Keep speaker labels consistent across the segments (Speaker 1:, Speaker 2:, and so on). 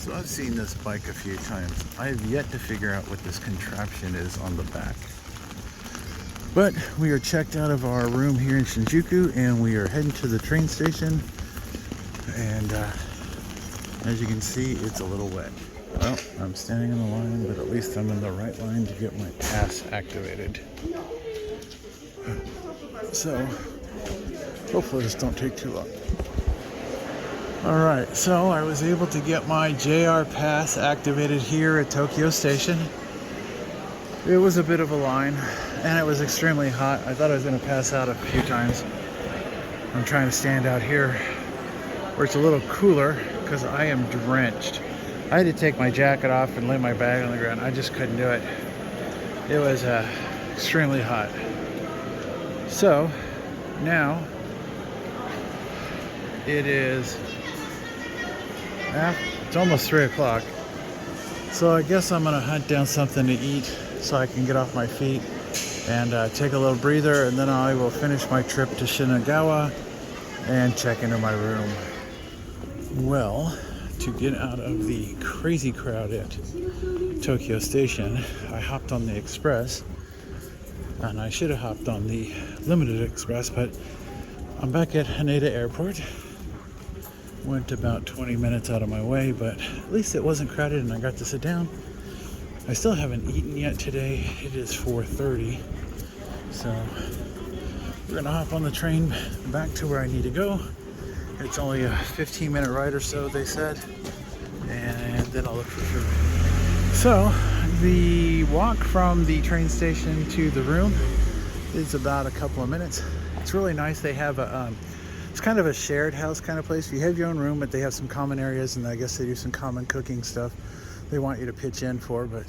Speaker 1: So I've seen this bike a few times. I have yet to figure out what this contraption is on the back. But we are checked out of our room here in Shinjuku and we are heading to the train station. And as you can see, it's a little wet. Well, I'm standing in the line, but at least I'm in the right line to get my pass activated. So hopefully this don't take too long. Alright, so I was able to get my JR pass activated here at Tokyo Station. It was a bit of a line, and it was extremely hot. I thought I was going to pass out a few times. I'm trying to stand out here where it's a little cooler because I am drenched. I had to take my jacket off and lay my bag on the ground. I just couldn't do it. It was extremely hot. So now it is, it's almost 3 o'clock. So I guess I'm gonna hunt down something to eat so I can get off my feet and take a little breather, and then I will finish my trip to Shinagawa and check into my room. Well, to get out of the crazy crowd at Tokyo Station, I hopped on the express, and I should have hopped on the limited express, but I'm back at Haneda Airport. Went about 20 minutes out of my way, but at least it wasn't crowded and I got to sit down. I still haven't eaten yet today. It is 4:30, so we're gonna hop on the train back to where I need to go. It's only a 15-minute ride or so, they said, and then I'll look for food. So the walk from the train station to the room is about a couple of minutes. It's really nice. They have a it's kind of a shared house kind of place. You have your own room, but they have some common areas, and I guess they do some common cooking stuff they want you to pitch in for. But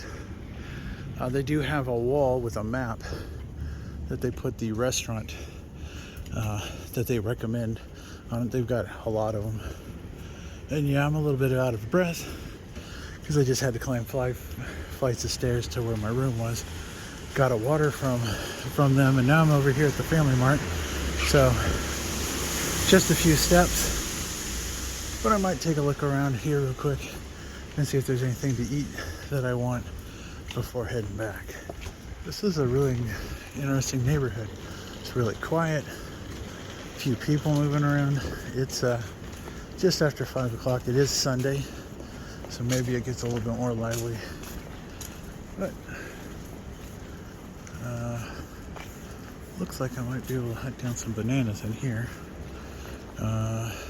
Speaker 1: they do have a wall with a map that they put the restaurant that they recommend on it. They've got a lot of them. And yeah, I'm a little bit out of breath because I just had to climb 5 flights of stairs to where my room was. Got a water from them, and now I'm over here at the Family Mart. So just a few steps, but I might take a look around here real quick and see if there's anything to eat that I want before heading back. This is a really interesting neighborhood. It's really quiet, few people moving around. It's just after 5 o'clock. It is Sunday, so maybe it gets a little bit more lively. But looks like I might be able to hunt down some bananas in here.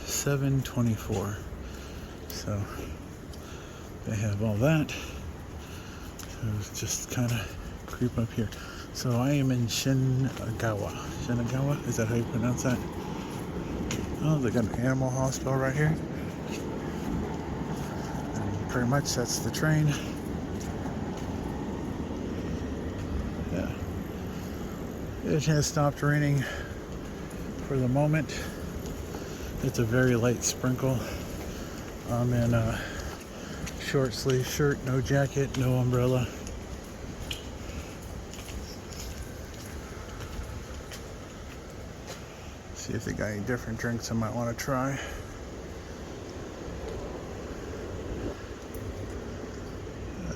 Speaker 1: 7.24. So they have all that. So just kind of creep up here. So I am in Shinagawa. Shinagawa? Is that how you pronounce that? Oh, they got an animal hospital right here. And pretty much that's the train. Yeah. It has stopped raining for the moment. It's a very light sprinkle. I'm in a short sleeve shirt, no jacket, no umbrella. See if they got any different drinks I might want to try.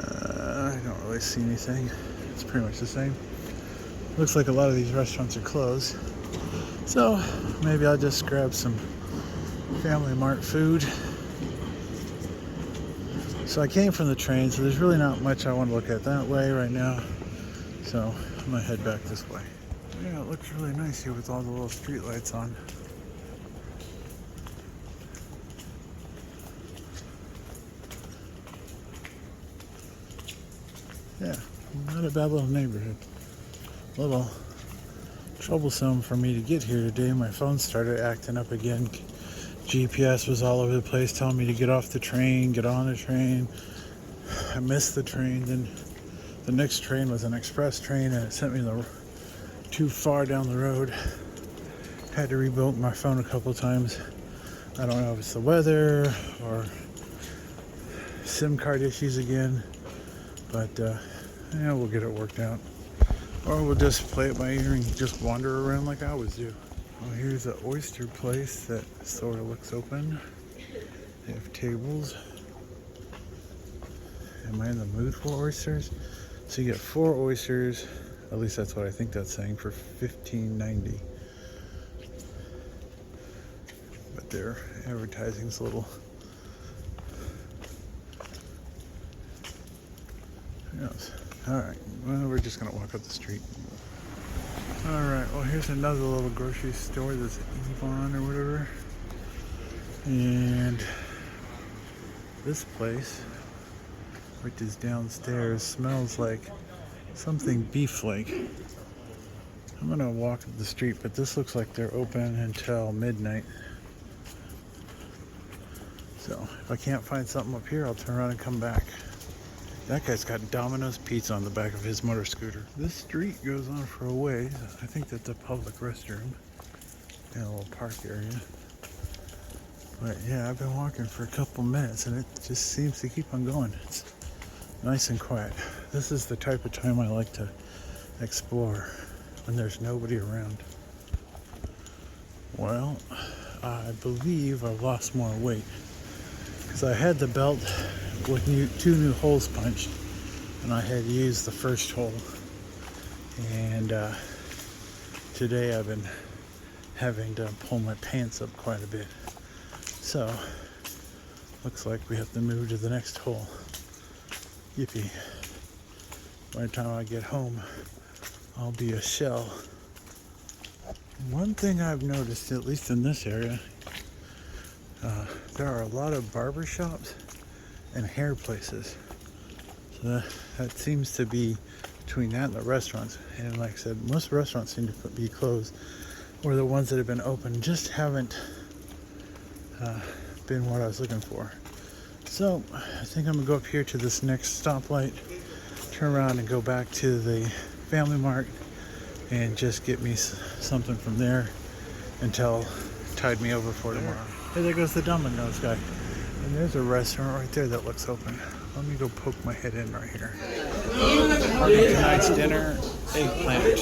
Speaker 1: I don't really see anything. It's pretty much the same. Looks like a lot of these restaurants are closed. So maybe I'll just grab some Family Mart food. So I came from the train, so there's really not much I want to look at that way right now. So I'm gonna head back this way. Yeah, it looks really nice here with all the little street lights on. Yeah, not a bad little neighborhood. A little troublesome for me to get here today. My phone started acting up again. GPS was all over the place telling me to get off the train, get on the train. I missed the train. Then the next train was an express train and it sent me too far down the road. Had to rebuild my phone a couple times. I don't know if it's the weather or SIM card issues again, but yeah, we'll get it worked out. Or we'll just play it by ear and just wander around like I always do. Well, here's an oyster place that sort of looks open. They have tables. Am I in the mood for oysters? So you get 4 oysters, at least that's what I think that's saying, for $15.90. But their advertising's a little. Who knows? Alright, well, we're just gonna walk up the street. Alright, well, here's another little grocery store that's Avon or whatever. And this place, which is downstairs, smells like something beef-like. I'm gonna walk up the street, but this looks like they're open until midnight. So if I can't find something up here, I'll turn around and come back. That guy's got Domino's Pizza on the back of his motor scooter. This street goes on for a ways. I think that's a public restroom in a little park area. But yeah, I've been walking for a couple minutes and it just seems to keep on going. It's nice and quiet. This is the type of time I like to explore, when there's nobody around. Well, I believe I've lost more weight because I had the belt with 2 new holes punched, and I had used the first hole. And today I've been having to pull my pants up quite a bit. So, looks like we have to move to the next hole. Yippee. By the time I get home, I'll be a shell. One thing I've noticed, at least in this area, there are a lot of barber shops and hair places. So that seems to be between that and the restaurants. And like I said, most restaurants seem to be closed, or the ones that have been open just haven't been what I was looking for. So I think I'm gonna go up here to this next stoplight, turn around and go back to the Family Mart and just get me something from there until tide me over for tomorrow. Hey, there goes the Domino's guy. And there's a restaurant right there that looks open. Let me go poke my head in right here. Tonight's dinner, eggplant.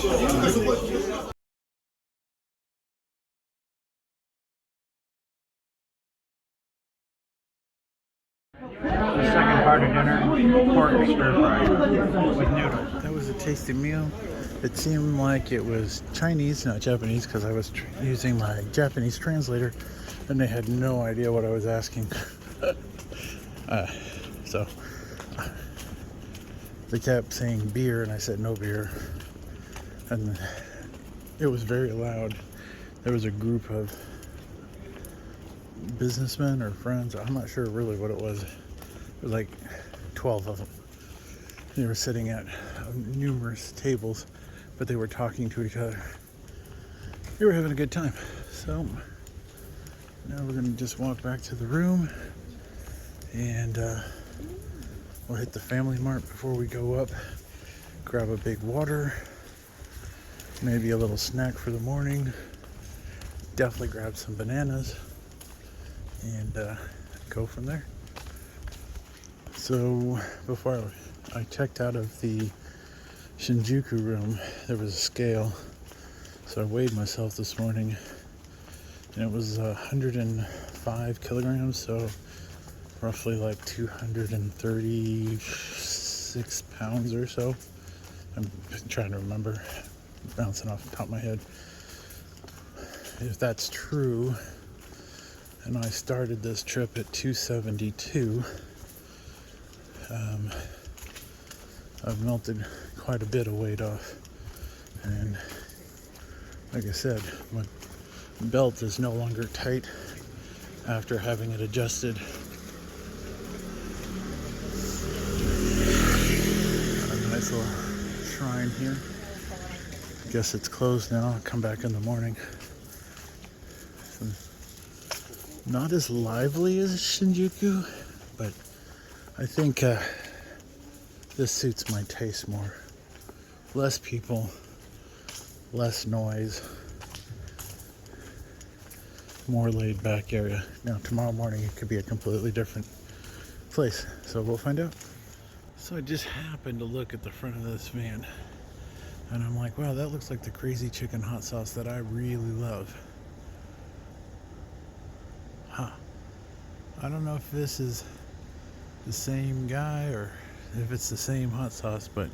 Speaker 1: The second part of dinner, pork stir fry with noodle. That was a tasty meal. It seemed like it was Chinese, not Japanese, because I was using my Japanese translator, and they had no idea what I was asking. So they kept saying beer, and I said no beer, and it was very loud. There was a group of businessmen or friends, I'm not sure really what it was. It was like 12 of them. They were sitting at numerous tables, but they were talking to each other. They were having a good time. So now we're gonna just walk back to the room, and we'll hit the Family Mart before we go up, grab a big water, maybe a little snack for the morning, definitely grab some bananas, and go from there. So before I checked out of the Shinjuku room, there was a scale, so I weighed myself this morning, and it was 105 kilograms, so roughly like 236 pounds or so. I'm trying to remember, bouncing off the top of my head. If that's true, and I started this trip at 272, I've melted quite a bit of weight off, and like I said, my belt is no longer tight after having it adjusted. A nice little shrine here. I guess it's closed now. I'll come back in the morning. Not as lively as Shinjuku, but I think this suits my taste more. Less people, less noise, more laid back area. Now tomorrow morning it could be a completely different place, so we'll find out. So I just happened to look at the front of this van, and I'm like, wow, that looks like the Crazy Chicken hot sauce that I really love. Huh. I don't know if this is the same guy or if it's the same hot sauce, but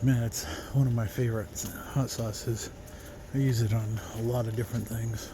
Speaker 1: man, it's one of my favorite hot sauces. I use it on a lot of different things.